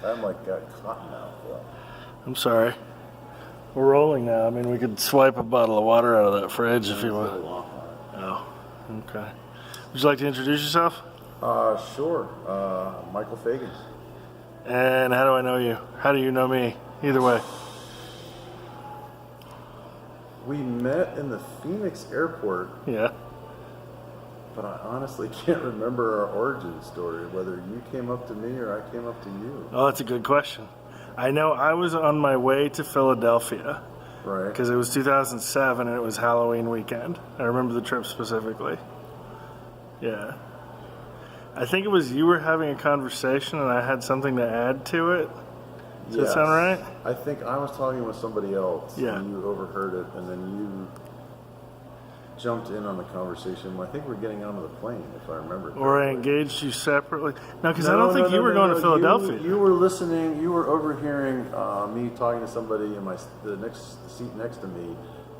I'm like got cotton mouth. I'm sorry. We're rolling now. I mean, we could swipe a bottle of water out of that fridge if you want. Oh, okay. Would you like to introduce yourself? Sure. Michael Fagans. And how do I know you? How do you know me? Either way. We met in the Phoenix airport. Yeah. But I honestly can't remember our origin story, whether you came up to me or I came up to you. Oh, that's a good question. I know I was on my way to Philadelphia. Right. Because it was 2007 and it was Halloween weekend. I remember the trip specifically. Yeah. I think it was you were having a conversation and I had something to add to it. Does that sound right? I think I was talking with somebody else. Yeah. And you overheard it, and then you jumped in on the conversation. I think we're getting onto the plane, if I remember correctly. Or I engaged you separately. No, because I don't think you were going to Philadelphia. You were listening. You were overhearing me talking to somebody in the seat next to me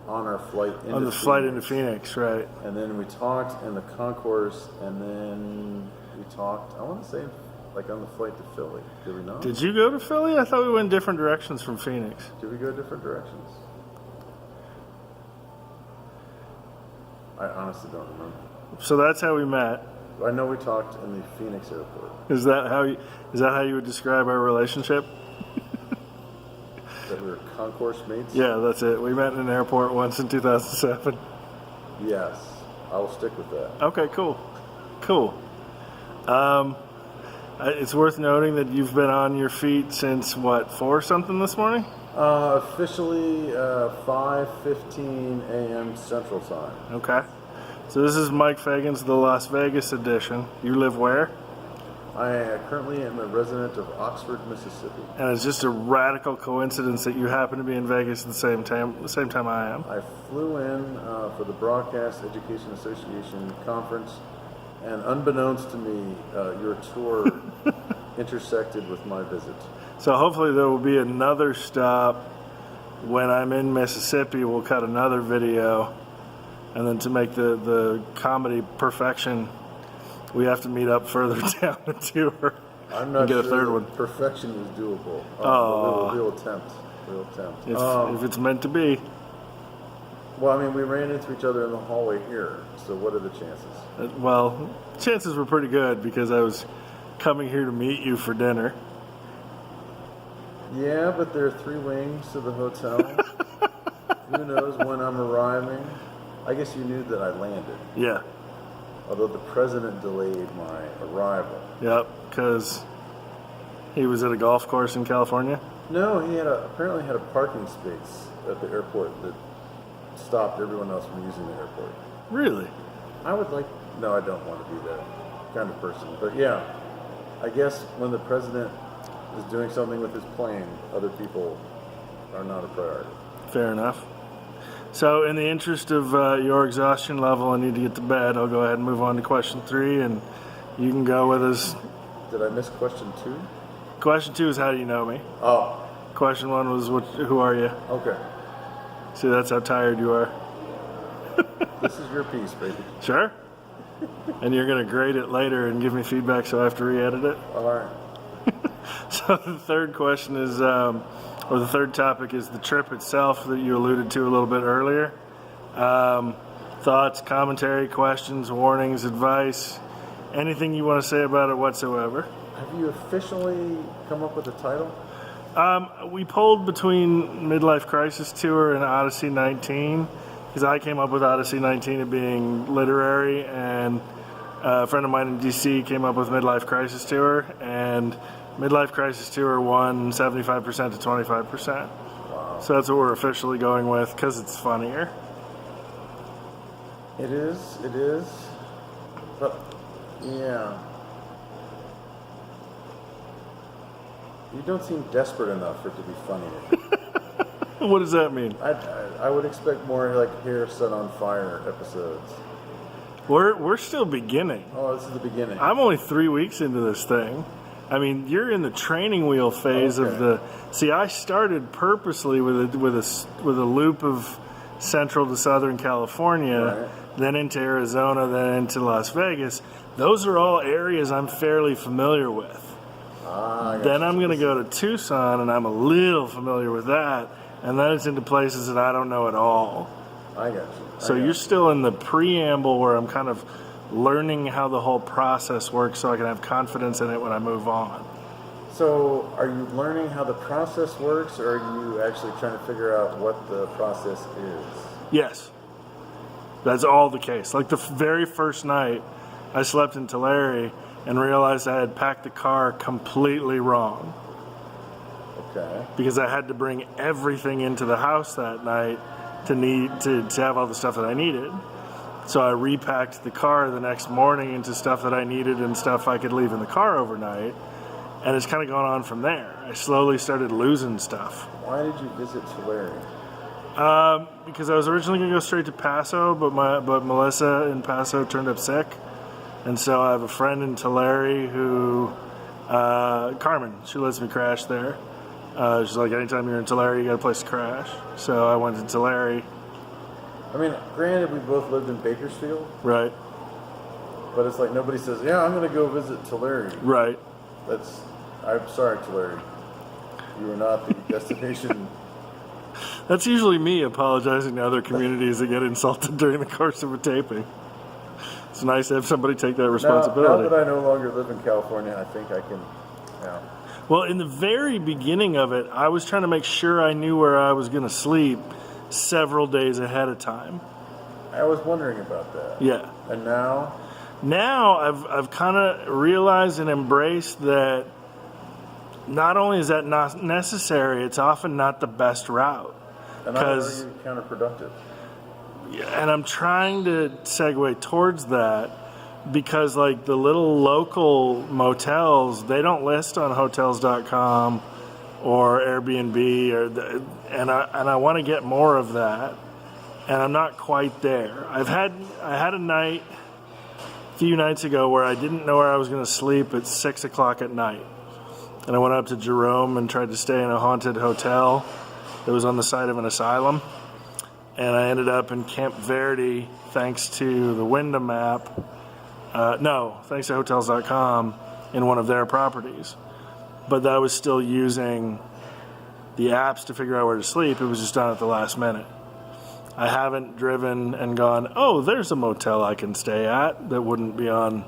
on our flight into on the flight into Phoenix, right? And then we talked in the concourse, and then we talked. I want to say like on the flight to Philly. Did we not? Did you go to Philly? I thought we went different directions from Phoenix. Did we go different directions? I honestly don't remember. So that's how we met. I know we talked in the Phoenix airport. Is that how you would describe our relationship? That we were concourse mates? Yeah, that's it. We met in an airport once in 2007. Yes. I will stick with that. Okay, cool. It's worth noting that you've been on your feet since, 4 something this morning? Officially 5:15 a.m. Central Time. Okay. So this is Mike Fagans, the Las Vegas edition. You live where? I currently am a resident of Oxford, Mississippi. And it's just a radical coincidence that you happen to be in Vegas at the same time I am. I flew in for the Broadcast Education Association conference, and unbeknownst to me, your tour intersected with my visit. So hopefully there will be another stop when I'm in Mississippi. We'll cut another video, and then to make the comedy perfection, we have to meet up further down the tour. I'm not get sure a third one. Perfection is doable. We'll attempt. If it's meant to be. Well, I mean, we ran into each other in the hallway here, so what are the chances? Well, chances were pretty good because I was coming here to meet you for dinner. Yeah, but there are 3 wings to the hotel. Who knows when I'm arriving? I guess you knew that I landed. Yeah. Although the president delayed my arrival. Yep, because he was at a golf course in California? No, he apparently had a parking space at the airport that stopped everyone else from using the airport. Really? No, I don't want to be that kind of person. But yeah, I guess when the president is doing something with his plane, other people are not a priority. Fair enough. So in the interest of your exhaustion level, I need to get to bed. I'll go ahead and move on to question 3, and you can go with us. Did I miss question 2? Question 2 is how do you know me? Oh. Question 1 was who are you? Okay. See, that's how tired you are. This is your piece, baby. Sure. And you're going to grade it later and give me feedback so I have to re-edit it? All right. So the third question is, or the third topic is the trip itself that you alluded to a little bit earlier. Thoughts, commentary, questions, warnings, advice, anything you want to say about it whatsoever. Have you officially come up with a title? We polled between Midlife Crisis Tour and Odyssey 19, because I came up with Odyssey 19 as being literary, and a friend of mine in DC came up with Midlife Crisis Tour, and Midlife Crisis Tour won 75% to 25%. Wow. So that's what we're officially going with, because it's funnier. It is. But, yeah. You don't seem desperate enough for it to be funny. What does that mean? I would expect more like hair set on fire episodes. We're still beginning. Oh, this is the beginning. I'm only 3 weeks into this thing. I mean, you're in the training wheel phase of the. See, I started purposely with a loop of Central to Southern California, right, then into Arizona, then into Las Vegas. Those are all areas I'm fairly familiar with. I got Then you. I'm going to go to Tucson, and I'm a little familiar with that. And then it's into places that I don't know at all. I got you. So you're still in the preamble where I'm kind of learning how the whole process works so I can have confidence in it when I move on. So are you learning how the process works, or are you actually trying to figure out what the process is? Yes. That's all the case. Like the very first night, I slept in Tulare and realized I had packed the car completely wrong. Okay. Because I had to bring everything into the house that night to have all the stuff that I needed. So I repacked the car the next morning into stuff that I needed and stuff I could leave in the car overnight. And it's kind of gone on from there. I slowly started losing stuff. Why did you visit Tulare? Because I was originally going to go straight to Paso, but Melissa in Paso turned up sick. And so I have a friend in Tulare who, Carmen, she lets me crash there. She's like, anytime you're in Tulare, you got a place to crash. So I went to Tulare. I mean, granted, we both lived in Bakersfield, Right, but it's like nobody says, yeah, I'm going to go visit Tulare. right. I'm sorry, Tulare. You are not the destination. That's usually me apologizing to other communities that get insulted during the course of a taping. It's nice to have somebody take that responsibility. Now that I no longer live in California, I think I can, yeah. Well, in the very beginning of it, I was trying to make sure I knew where I was going to sleep several days ahead of time. I was wondering about that. Yeah. And now? Now I've kind of realized and embraced that not only is that not necessary, it's often not the best route. And I would argue counterproductive. And I'm trying to segue towards that because like the little local motels, they don't list on hotels.com or Airbnb and I want to get more of that, and I'm not quite there. I had a night a few nights ago where I didn't know where I was going to sleep at 6 o'clock at night, and I went up to Jerome and tried to stay in a haunted hotel that was on the side of an asylum, and I ended up in Camp Verde thanks to the Wyndham map. Thanks to hotels.com in one of their properties. But I was still using the apps to figure out where to sleep. It was just done at the last minute. I haven't driven and gone, oh, there's a motel I can stay at that wouldn't be on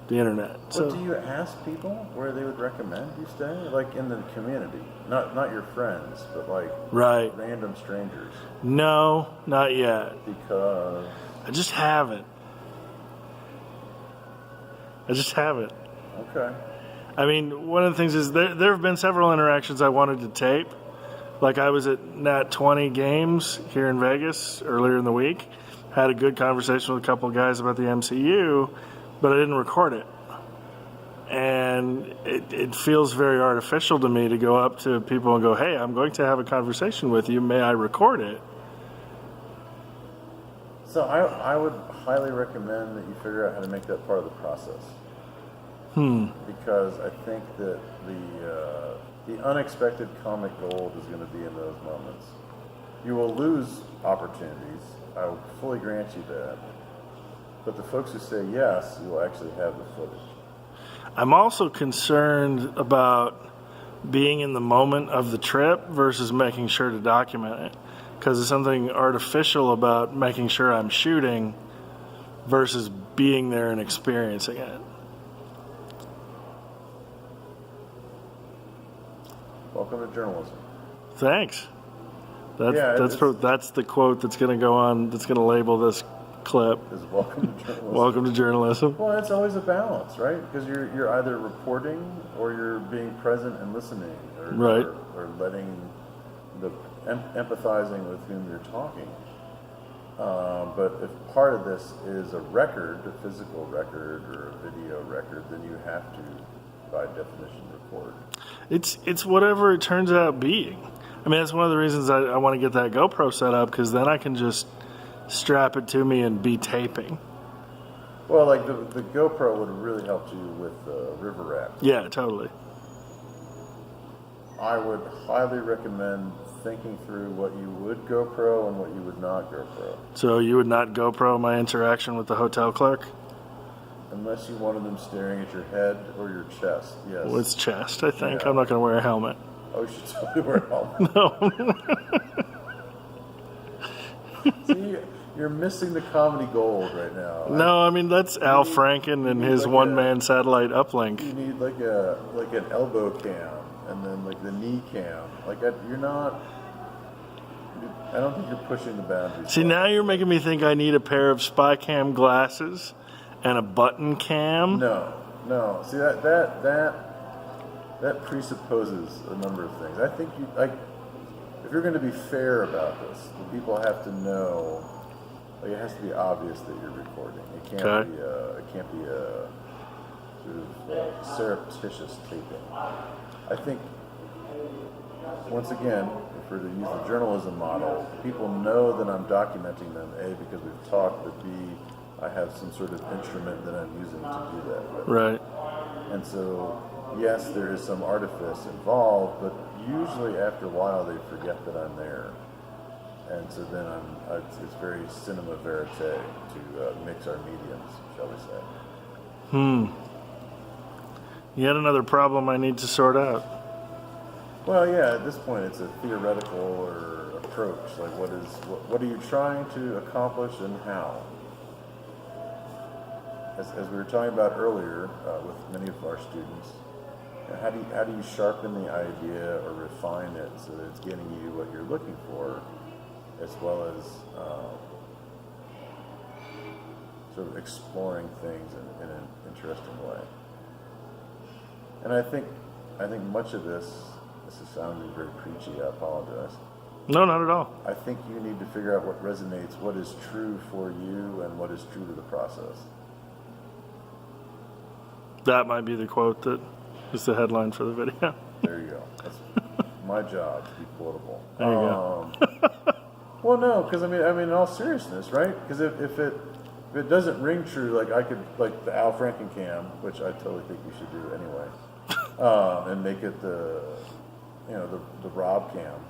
the internet. But do you ask people where they would recommend you stay? Like in the community? Not your friends, but like random strangers? No, not yet. Because? I just haven't. Okay. I mean, one of the things is there have been several interactions I wanted to tape. Like I was at Nat 20 Games here in Vegas earlier in the week. Had a good conversation with a couple of guys about the MCU, but I didn't record it. And it feels very artificial to me to go up to people and go, hey, I'm going to have a conversation with you. May I record it? So I would highly recommend that you figure out how to make that part of the process. Because I think that the unexpected comic gold is going to be in those moments. You will lose opportunities. I will fully grant you that. But the folks who say yes, you will actually have the footage. I'm also concerned about being in the moment of the trip versus making sure to document it. Because there's something artificial about making sure I'm shooting versus being there and experiencing it. Welcome to journalism. Thanks. That's the quote that's going to go on, that's going to label this clip. Is welcome to journalism. Welcome to journalism. Well, it's always a balance, right? Because you're either reporting or you're being present and listening, or letting empathizing with whom you're talking. But if part of this is a record, a physical record or a video record, then you have to, by definition, record. It's whatever it turns out being. I mean, that's one of the reasons I want to get that GoPro set up, because then I can just strap it to me and be taping. Well, like the GoPro would have really helped you with river raft. Yeah, totally. I would highly recommend thinking through what you would GoPro and what you would not GoPro. So you would not GoPro my interaction with the hotel clerk? Unless you wanted them staring at your head or your chest, yes. With chest, I think. Yeah. I'm not going to wear a helmet. Oh, you should totally wear a helmet. No. See, you're missing the comedy gold right now. No, I mean, that's Al Franken and his like one-man satellite uplink. You need like an elbow cam and then like the knee cam. You're not. I don't think you're pushing the boundaries. See, now you're making me think I need a pair of spy cam glasses and a button cam. No. See that presupposes a number of things. I think if you're going to be fair about this, the people have to know. It has to be obvious that you're recording. It can't Okay. be. It can't be a sort of surreptitious taping. I think. Once again, if we're to use the journalism model, people know that I'm documenting them, A, because we've talked, but B, I have some sort of instrument that I'm using to do that with. Right. And so, yes, there is some artifice involved, but usually after a while they forget that I'm there. And so then it's very cinema verite to mix our mediums, shall we say. Yet another problem I need to sort out. Well, yeah, at this point it's a theoretical or approach. Like what are you trying to accomplish and how? As we were talking about earlier with many of our students, how do you sharpen the idea or refine it so that it's getting you what you're looking for, as well as sort of exploring things in an interesting way. And I think much of this is sounding very preachy. I apologize. No, not at all. I think you need to figure out what resonates, what is true for you, and what is true to the process. That might be the quote that is the headline for the video. There you go. That's my job, to be quotable. There you go. Well, no, because I mean, in all seriousness, right? Because if it doesn't ring true, like I could, like the Al Franken cam, which I totally think you should do anyway, and make it the Rob cam.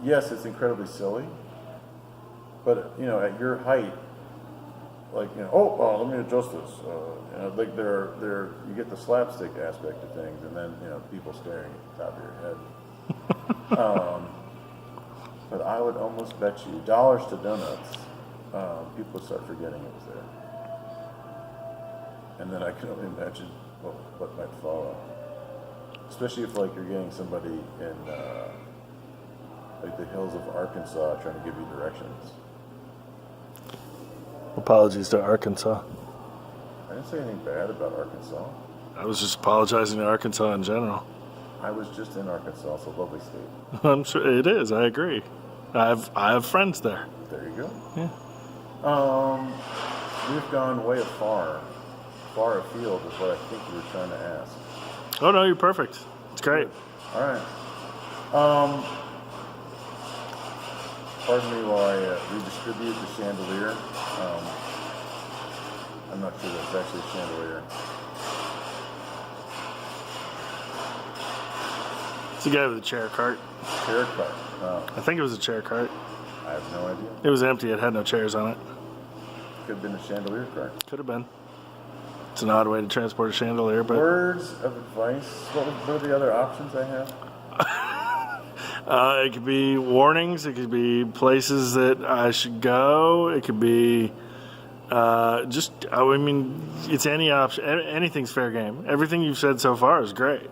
Yes, it's incredibly silly, but at your height, let me adjust this. You get the slapstick aspect of things, and then people staring at the top of your head. But I would almost bet you dollars to donuts, people would start forgetting it was there, and then I can only imagine what might follow. Especially if you're getting somebody in the hills of Arkansas trying to give you directions. Apologies to Arkansas. I didn't say anything bad about Arkansas. I was just apologizing to Arkansas in general. I was just in Arkansas. It's a lovely state. I'm sure it is. I agree. I have friends there. There you go. Yeah. We've gone way far afield with what I think you were trying to ask. Oh no, you're perfect. It's great. All right. Pardon me while I redistribute the chandelier. I'm not sure that's actually a chandelier. It's the guy with the chair cart. Chair cart. I think it was a chair cart. I have no idea. It was empty. It had no chairs on it. Could have been a chandelier cart. Could have been. It's an odd way to transport a chandelier, but Words of advice. What are the other options I have? it could be warnings. It could be places that I should go. It could be it's any option. Anything's fair game. Everything you've said so far is great.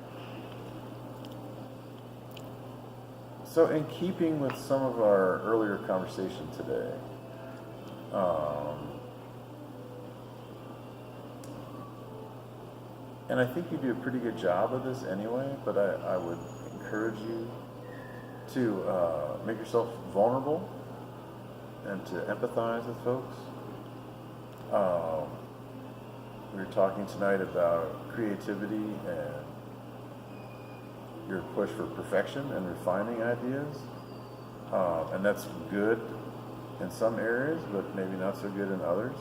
So, in keeping with some of our earlier conversation today, and I think you do a pretty good job of this anyway, but I would encourage you to make yourself vulnerable and to empathize with folks. We were talking tonight about creativity and your push for perfection and refining ideas, and that's good in some areas, but maybe not so good in others.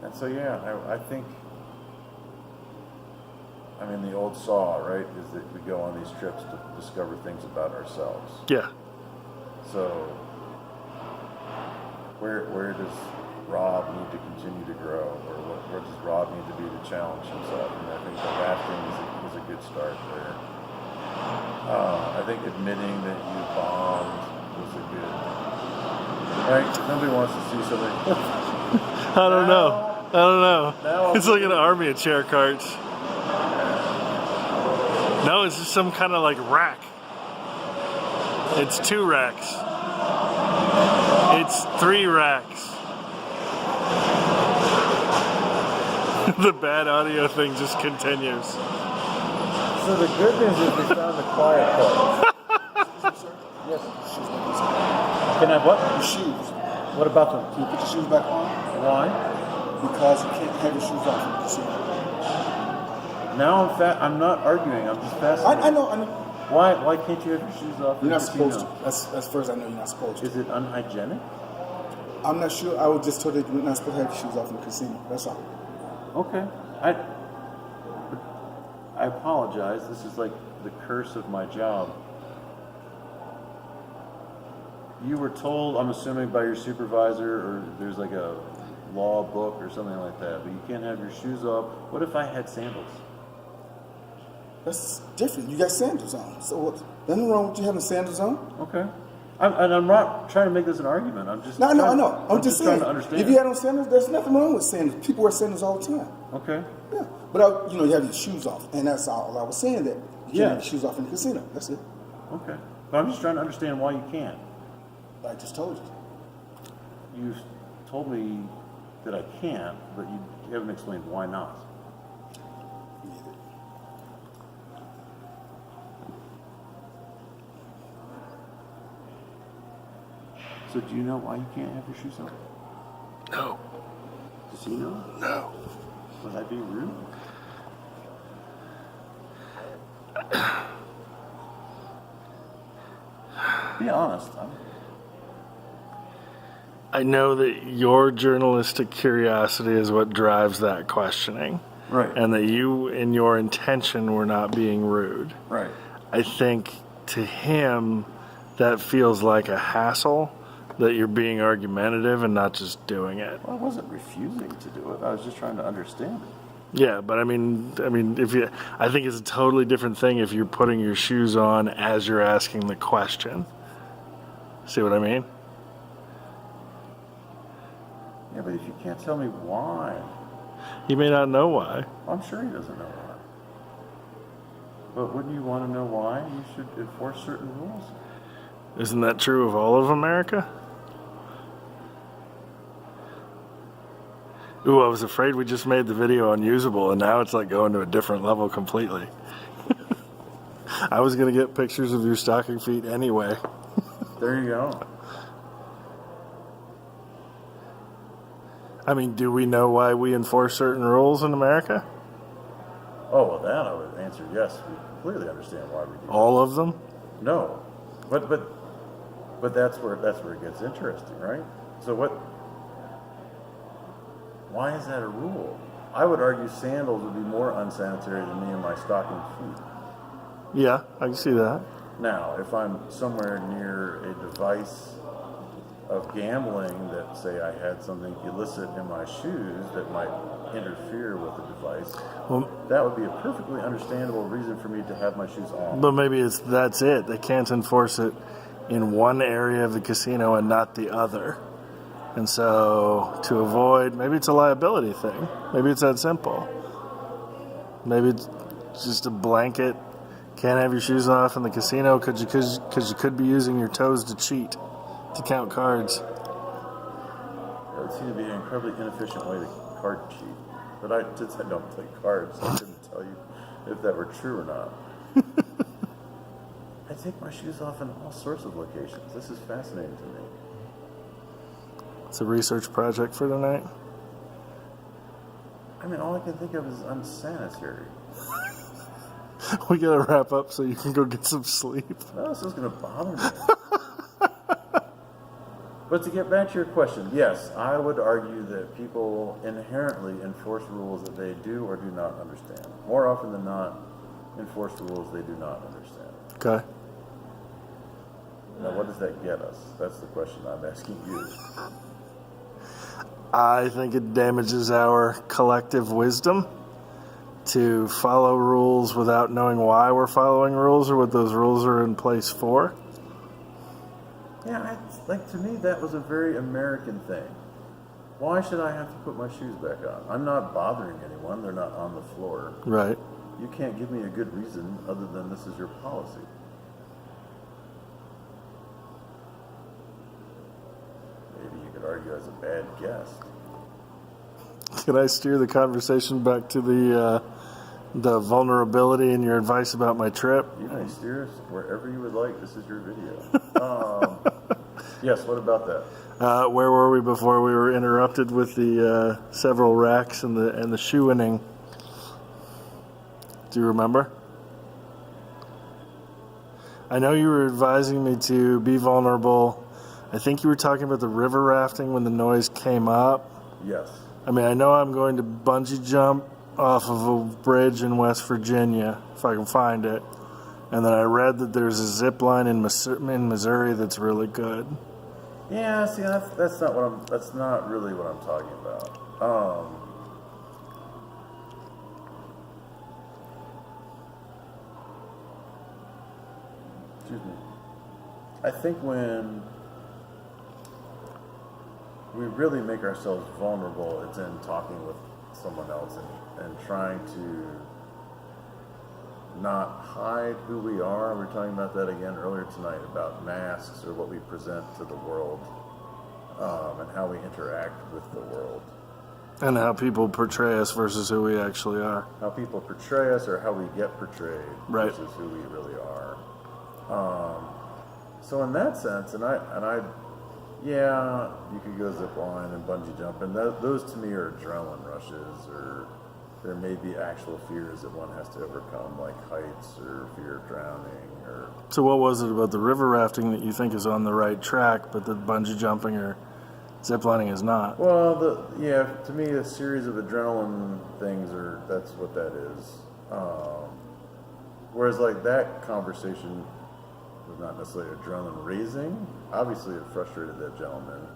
And so, I think, the old saw, right, is that we go on these trips to discover things about ourselves. Yeah. So, where does Rob need to continue to grow, or where does Rob need to be to challenge himself? And I think the rafting is a good start there. I think admitting that you bombed was a good. Right? Nobody wants to see something. I don't know. Now It's like an army of chair carts. No, it's just some kind of like rack. It's 2 racks. It's 3 racks. The bad audio thing just continues. So the good news is we found the quiet part. Yes. Can I what? Your shoes. What about them? Can you put your shoes back on? Why? Because you can't have your shoes off in the casino. Now I'm not arguing. I'm just fascinated. I know. Why can't you have your shoes off? You're not supposed to. That's first I know you're not supposed to. Is it unhygienic? I'm not sure. I was just told that you're not supposed to have your shoes off in the casino. That's all. Okay. I apologize. This is like the curse of my job. You were told, I'm assuming by your supervisor, or there's like a law book or something like that, but you can't have your shoes off. What if I had sandals? That's different. You got sandals on. So what? Nothing wrong with you having sandals on? Okay. I'm not trying to make this an argument. I'm just No, I know. I'm just saying. trying to understand. If you had on sandals, there's nothing wrong with sandals. People wear sandals all the time. Okay. Yeah. But you have your shoes off, and that's all I was saying. That you can't have your shoes off in the casino. That's it. Okay. But I'm just trying to understand why you can't. I just told you. You told me that I can't, but you haven't explained why not. Neither. So do you know why you can't have your shoes on? No. Does he know? No. Was I being rude? Be honest. I know that your journalistic curiosity is what drives that questioning. Right. And that you, in your intention, were not being rude. Right. I think to him, that feels like a hassle, that you're being argumentative and not just doing it. Well, I wasn't refusing to do it. I was just trying to understand it. Yeah, but I mean, I think it's a totally different thing if you're putting your shoes on as you're asking the question. See what I mean? Yeah, but if you can't tell me why, He may not know why. I'm sure he doesn't know why. But wouldn't you want to know why? You should enforce certain rules. Isn't that true of all of America? Ooh, I was afraid we just made the video unusable, and now it's like going to a different level completely. I was going to get pictures of your stocking feet anyway. There you go. I mean, do we know why we enforce certain rules in America? Oh, well, that I would answer yes. We completely understand why we do. All of them? No, but that's where it gets interesting, right? So why is that a rule? I would argue sandals would be more unsanitary than me and my stocking feet. Yeah, I can see that. Now, if I'm somewhere near a device of gambling that, say, I had something illicit in my shoes that might interfere with the device, that would be a perfectly understandable reason for me to have my shoes on. But maybe that's it. They can't enforce it in one area of the casino and not the other. And so to avoid, maybe it's a liability thing. Maybe it's that simple. Maybe it's just a blanket. Can't have your shoes off in the casino because you could be using your toes to cheat, to count cards. That would seem to be an incredibly inefficient way to card cheat. But since I don't play cards, I couldn't tell you if that were true or not. I take my shoes off in all sorts of locations. This is fascinating to me. It's a research project for tonight. I mean, all I can think of is unsanitary. We gotta wrap up so you can go get some sleep. No, this is going to bother me. But to get back to your question, yes, I would argue that people inherently enforce rules that they do or do not understand. More often than not, enforce rules they do not understand. Okay. Now, what does that get us? That's the question I'm asking you. I think it damages our collective wisdom to follow rules without knowing why we're following rules or what those rules are in place for. Yeah, to me, that was a very American thing. Why should I have to put my shoes back on? I'm not bothering anyone. They're not on the floor. Right. You can't give me a good reason other than this is your policy. Maybe you could argue as a bad guest. Can I steer the conversation back to the vulnerability in your advice about my trip? You may steer us wherever you would like. This is your video. Yes, what about that? Where were we before we were interrupted with the several racks and the shoe inning? Do you remember? I know you were advising me to be vulnerable. I think you were talking about the river rafting when the noise came up. Yes. I mean, I know I'm going to bungee jump off of a bridge in West Virginia, if I can find it. And then I read that there's a zip line in Missouri that's really good. Yeah, see, that's not really what I'm talking about. Excuse me. I think when we really make ourselves vulnerable, it's in talking with someone else and trying to not hide who we are. We were talking about that again earlier tonight, about masks or what we present to the world, and how we interact with the world. And how people portray us versus who we actually are. How people portray us or how we get portrayed Right. versus who we really are. So in that sense, yeah, you could go zip line and bungee jump, and those to me are adrenaline rushes, or there may be actual fears that one has to overcome, like heights or fear of drowning. Or So what was it about the river rafting that you think is on the right track, but the bungee jumping or ziplining is not? Well, to me, a series of adrenaline things that's what that is. Whereas like that conversation was not necessarily adrenaline raising. Obviously, it frustrated that gentleman.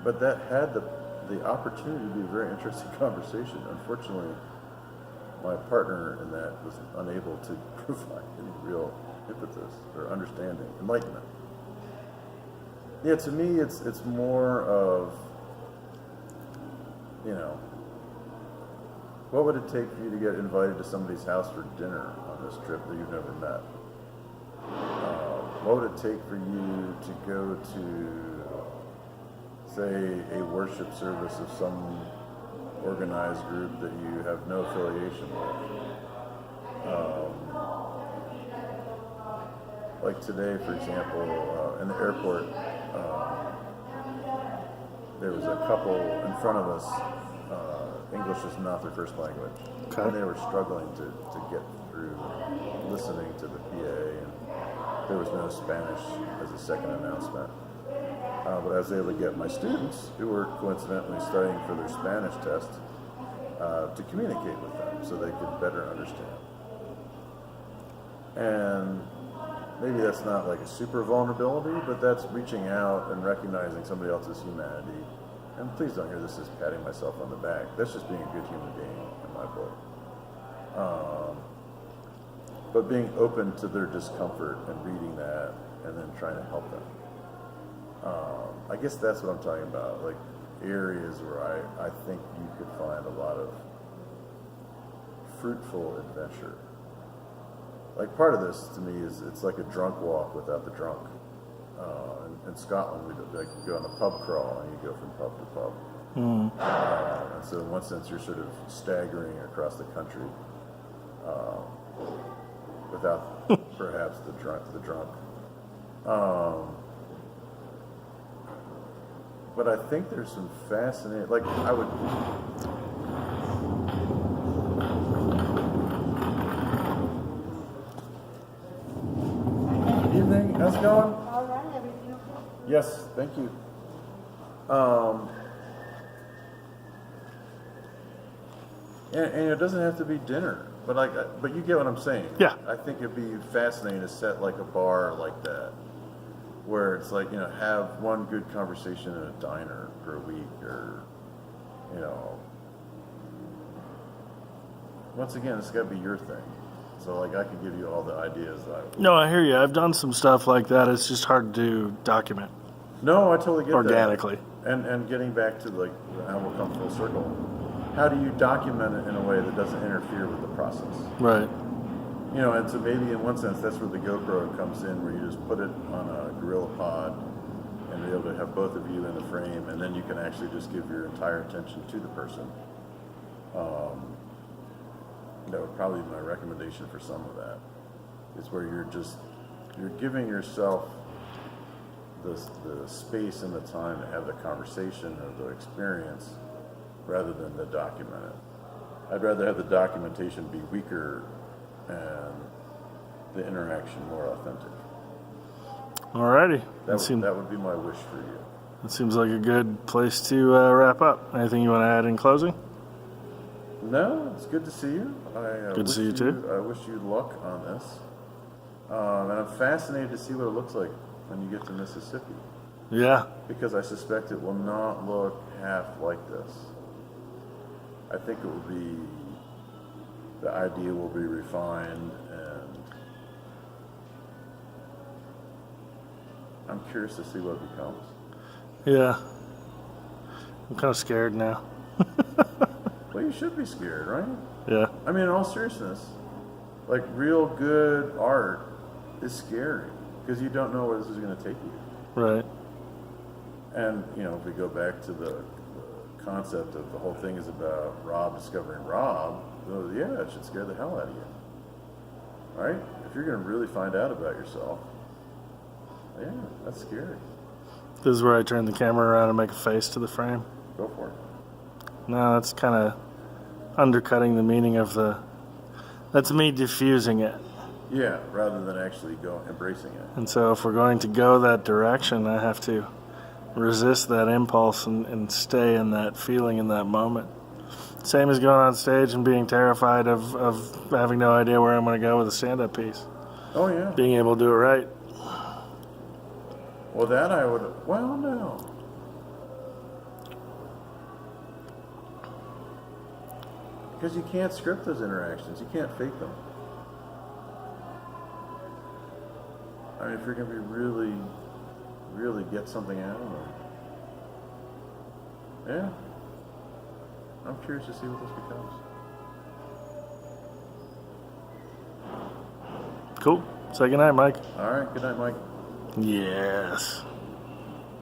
But that had the opportunity to be a very interesting conversation. Unfortunately, my partner in that was unable to provide any real impetus or understanding, enlightenment. Yeah, to me, it's more of, what would it take for you to get invited to somebody's house for dinner on this trip that you've never met? What would it take for you to go to, say, a worship service of some organized group that you have no affiliation with? Like today, for example, in the airport, there was a couple in front of us. English is not their first language. Okay. And they were struggling to get through listening to the PA, and there was no Spanish as a second announcement. But I was able to get my students, who were coincidentally studying for their Spanish test, to communicate with them so they could better understand. And maybe that's not like a super vulnerability, but that's reaching out and recognizing somebody else's humanity. And please don't hear this as patting myself on the back. That's just being a good human being in my book. But being open to their discomfort and reading that and then trying to help them. I guess that's what I'm talking about. Like areas where I think you could find a lot of fruitful adventure. Like part of this to me is it's like a drunk walk without the drunk. In Scotland, we go on a pub crawl, and you go from pub to pub. And so, in one sense, you're sort of staggering across the country without perhaps the drunk. But I think there's some fascinating. Like I would. Evening, how's it going? All right, everything okay? Yes, thank you. And it doesn't have to be dinner. but but you get what I'm saying. Yeah. I think it'd be fascinating to set like a bar like that, where it's like, you know, have one good conversation in a diner for a week, or, you know, once again, it's got to be your thing. So like, I could give you all the ideas that I. No, I hear you. I've done some stuff like that. It's just hard to document No, I totally get organically. that. And getting back to like how we'll come full circle, how do you document it in a way that doesn't interfere with the process? Right. You know, and so maybe in one sense that's where the GoPro comes in, where you just put it on a Gorilla Pod and be able to have both of you in the frame, and then you can actually just give your entire attention to the person. That would probably be my recommendation for some of that. Is where you're giving yourself the space and the time to have the conversation or the experience, rather than the document it. I'd rather have the documentation be weaker and the interaction more authentic. Alrighty. That would be my wish for you. That seems like a good place to wrap up. Anything you want to add in closing? No, it's good to see you. Good to see you too. I wish you luck on this. And I'm fascinated to see what it looks like when you get to Mississippi. Yeah. Because I suspect it will not look half like this. I think it will be, the idea will be refined, and I'm curious to see what it becomes. Yeah. I'm kind of scared now. Well, you should be scared, right? Yeah. I mean, in all seriousness, like real good art is scary because you don't know where this is going to take you. Right. And, you know, if we go back to the concept of the whole thing is about Rob discovering Rob, well, yeah, it should scare the hell out of you. Right? If you're going to really find out about yourself, yeah, that's scary. This is where I turn the camera around and make a face to the frame. Go for it. No, that's kind of undercutting the meaning of that's me diffusing it. Yeah, rather than actually embracing it. And so if we're going to go that direction, I have to resist that impulse and stay in that feeling in that moment. Same as going on stage and being terrified of having no idea where I'm going to go with a stand-up piece. Oh, yeah. Being able to do it right. Well, that I would, well, no. Because you can't script those interactions. You can't fake them. I mean, if you're going to be really, really get something out of them. Yeah. I'm curious to see what this becomes. Cool. Say goodnight, Mike. All right. Good night, Mike. Yes.